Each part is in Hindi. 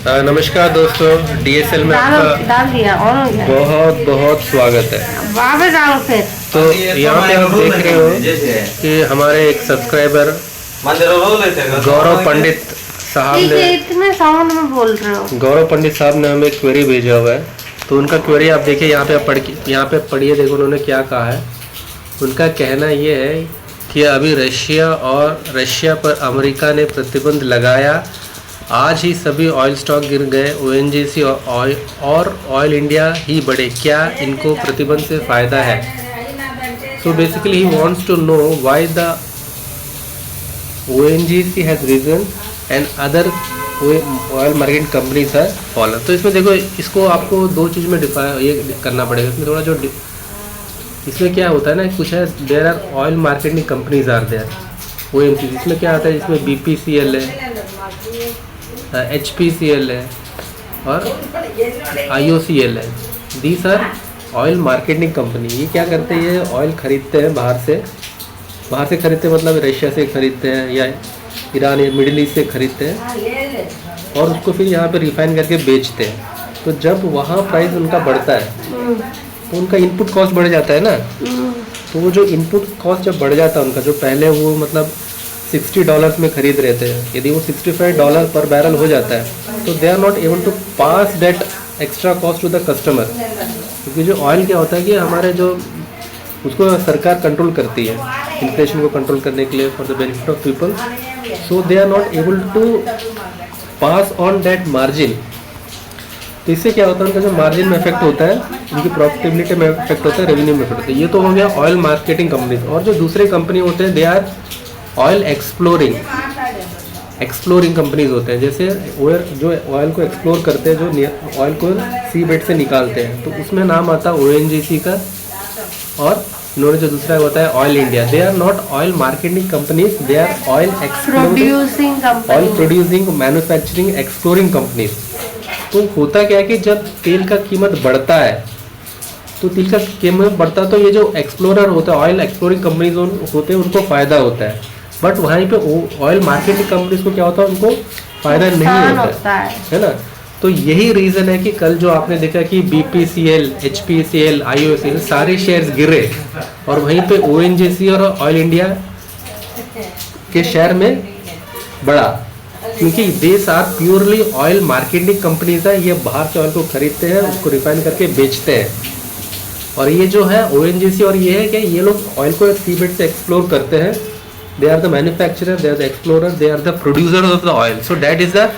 नमस्कार दोस्तों, डीएसएल में आपका डाल दिया और हो गया। बहुत बहुत स्वागत है। वापस डालो फिर। तो यहाँ पे आप देख रहे हो कि हमारे एक सब्सक्राइबर गौरव पंडित साहब ने इतने साउंड में बोल रहे हो। गौरव पंडित साहब ने हमें क्वेरी भेजा हुआ है। तो उनका क्वेरी आप देखिए, यहाँ पे यहाँ पे पढ़िए, देखो उन्होंने क्या कहा है। उनका कहना ये है कि अभी रशिया पर अमेरिका ने प्रतिबंध लगाया, आज ही सभी ऑयल स्टॉक गिर गए, ओएनजीसी और ऑयल इंडिया ही बढ़े, क्या इनको प्रतिबंध से फ़ायदा है? So basically he wants to know why the ONGC has risen and other oil marketing companies are fallen. तो इसमें देखो, इसको आपको दो चीज़ में ये करना पड़ेगा। इसमें थोड़ा जो इसमें क्या होता है ना, कुछ है, there are oil marketing companies are there ONGC. इसमें क्या आता है, इसमें बीपीसीएल है, HPCL है और IOCL है। These are oil marketing company. ये क्या करते हैं, ये ऑयल ख़रीदते हैं बाहर से ख़रीदते हैं, मतलब रशिया से ख़रीदते हैं या ईरान या मिडिल ईस्ट से ख़रीदते हैं और उसको फिर यहाँ पे रिफाइन करके बेचते हैं। तो जब वहाँ प्राइस उनका बढ़ता है तो उनका इनपुट कॉस्ट बढ़ जाता है ना। तो वो जो इनपुट कॉस्ट जब बढ़ जाता है उनका, जो पहले वो मतलब $60 में ख़रीद रहे थे, यदि वो $65 पर बैरल हो जाता है तो they are not able to pass that extra cost to the customer. क्योंकि जो ऑयल क्या होता है कि हमारे जो उसको सरकार कंट्रोल करती है, इन्फ्लेशन को कंट्रोल करने के लिए, for the benefit of people. So they are not able to pass on that margin. तो इससे क्या होता है, उनका जो मार्जिन में इफेक्ट होता है, उनकी प्रॉफिटेबिलिटी में इफेक्ट होता है, रेवेन्यू में इफेक्ट होता है। ये तो हो गया ऑयल मार्केटिंग कंपनीज। और जो दूसरे कंपनी होते हैं, they are oil exploring companies होते हैं। जैसे जो ऑयल को एक्सप्लोर करते हैं, जो ऑयल को सी बेड से निकालते हैं, तो उसमें नाम आता है ओएनजीसी का। और इन्होंने जो दूसरा बताया oil India, they are not oil marketing companies, they are oil producing manufacturing exploring companies. तो होता क्या है कि जब तेल का कीमत बढ़ता है तो तेल का कीमत बढ़ता, तो ये जो एक्सप्लोरर होता है, ऑयल एक्सप्लोरिंग कंपनीज होते हैं, उनको फ़ायदा होता है। बट वहीं पे ऑयल मार्केटिंग कंपनीज को क्या होता है, उनको फ़ायदा नहीं होता है ना। तो यही रीज़न है कि कल जो आपने देखा कि BPCL, HPCL, IOCL सारे शेयर्स गिरे और वहीं पे ONGC और ऑयल इंडिया के शेयर में बढ़ा, क्योंकि देश are purely oil marketing companies है। ये बाहर से ऑयल को खरीदते हैं, उसको रिफाइन करके बेचते हैं। और ये जो है ONGC, और ये है कि ये लोग ऑयल को सीबेड से एक्सप्लोर करते हैं। They are the manufacturer, they are the explorer, they are the producer of the oil. So that is the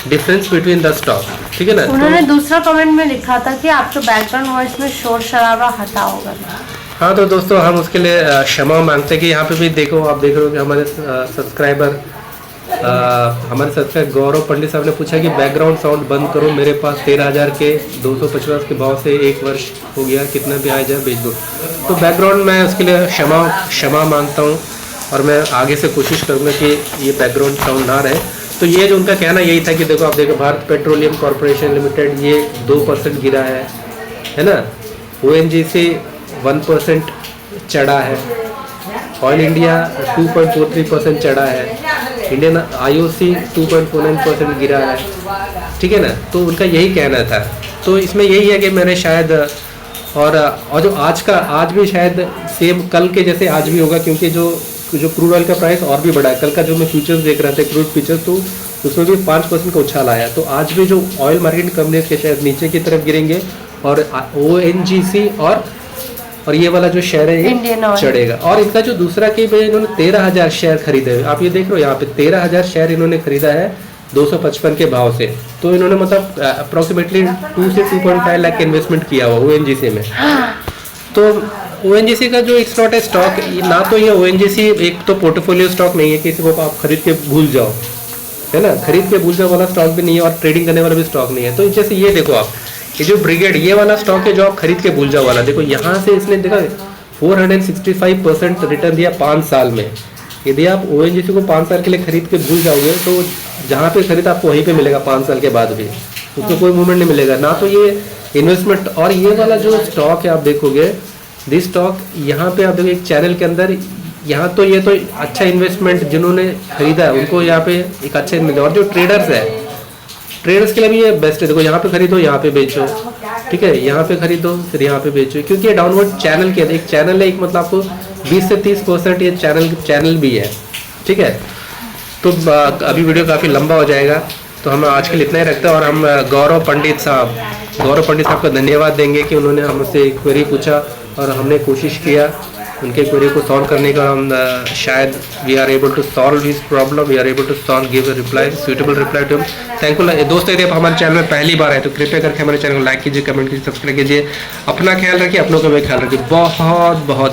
difference between the stock, ठीक है ना। उन्होंने दूसरा कमेंट में लिखा था कि आप तो बैकग्राउंड वॉइस में शोर शराबा हटाओगे। हाँ, तो दोस्तों हम उसके लिए क्षमा मांगते हैं कि यहाँ पे भी देखो, आप देख रहे हो कि हमारे सब्सक्राइबर गौरव पंडित साहब ने पूछा कि बैकग्राउंड साउंड बंद करो, मेरे पास 13,000 के 250 के भाव से 1 वर्ष हो गया, कितना भी आ जाए बेच दो। तो बैकग्राउंड में उसके लिए क्षमा मांगता हूँ और मैं आगे से कोशिश करूँगा कि ये बैकग्राउंड साउंड ना रहे। तो ये जो उनका कहना यही था कि देखो, आप देखो, भारत पेट्रोलियम कॉरपोरेशन लिमिटेड ये 2% गिरा है ना। ONGC 1% चढ़ा है, ऑयल इंडिया 2.43% चढ़ा है, इंडियन IOC 2.49% गिरा है, ठीक है ना। तो उनका यही कहना था। तो इसमें यही है कि मैंने शायद और जो आज भी शायद सेम कल के जैसे आज भी होगा, क्योंकि जो क्रूड ऑयल का प्राइस और भी बढ़ा है। कल का जो मैं फ्यूचर्स देख रहा था, क्रूड फ्यूचर्स, तो उसमें भी 5% का उछाल आया। तो आज भी जो ऑयल मार्केटिंग कंपनीज के शेयर नीचे की तरफ गिरेंगे और ONGC और ये वाला जो शेयर है ये चढ़ेगा। और इनका जो दूसरा कि इन्होंने 13,000 शेयर खरीदे हुए, आप ये देख रहे हो यहाँ पे 13,000 शेयर इन्होंने खरीदा है 255 के भाव से। तो इन्होंने मतलब अप्रोक्सीमेटली 2 से 2.5 लाख का इन्वेस्टमेंट किया हुआ ONGC में। तो ONGC का जो इट्स नॉट ए स्टॉक ना, तो ये ONGC एक तो पोर्टफोलियो स्टॉक नहीं है, किसी को आप खरीद के भूल जाओ, है ना, खरीद के भूल जाओ वाला स्टॉक भी नहीं है और ट्रेडिंग करने वाला भी स्टॉक नहीं है। तो जैसे ये देखो, आप ये जो ब्रिगेड ये वाला स्टॉक है जो आप खरीद के भूल जाओ वाला, देखो यहाँ से इसने देखा 465% रिटर्न दिया 5 साल में। यदि आप ONGC को 5 साल के लिए खरीद के भूल जाओगे तो जहाँ पे खरीद आपको वहीं पे मिलेगा 5 साल के बाद भी, उसमें कोई मूवमेंट नहीं मिलेगा ना। तो ये इन्वेस्टमेंट और ये वाला जो स्टॉक है आप देखोगे, दिस स्टॉक यहाँ पे आप देखो एक चैनल के अंदर यहाँ तो ये तो अच्छा इन्वेस्टमेंट जिन्होंने खरीदा है उनको यहाँ पे एक अच्छा इन्वेस्टमेंट, और जो ट्रेडर्स है ट्रेडर्स के लिए भी ये बेस्ट है। देखो यहाँ पे खरीदो, यहाँ पे बेचो, ठीक है, यहाँ पे खरीदो फिर यहाँ पे बेचो, क्योंकि ये डाउनवर्ड चैनल के एक चैनल है, एक मतलब आपको 20 से 30% ये चैनल भी है, ठीक है। तो अभी वीडियो काफ़ी लंबा हो जाएगा, तो हम आज के लिए इतना ही रखते हैं। और हम गौरव पंडित साहब का धन्यवाद देंगे कि उन्होंने हमसे एक क्वेरी पूछा और हमने कोशिश किया उनके क्वेरी को सॉल्व करने का। हम शायद we are able to solve his problem, we are able to solve give a reply, suitable reply to him. Thankful. दोस्तों यदि आप हमारे चैनल में पहली बार आए तो कृपया करके हमारे चैनल को लाइक कीजिए, कमेंट कीजिए, सब्सक्राइब कीजिए। अपना ख्याल रखिए, अपनों का भी ख्याल रखिए। बहुत बहुत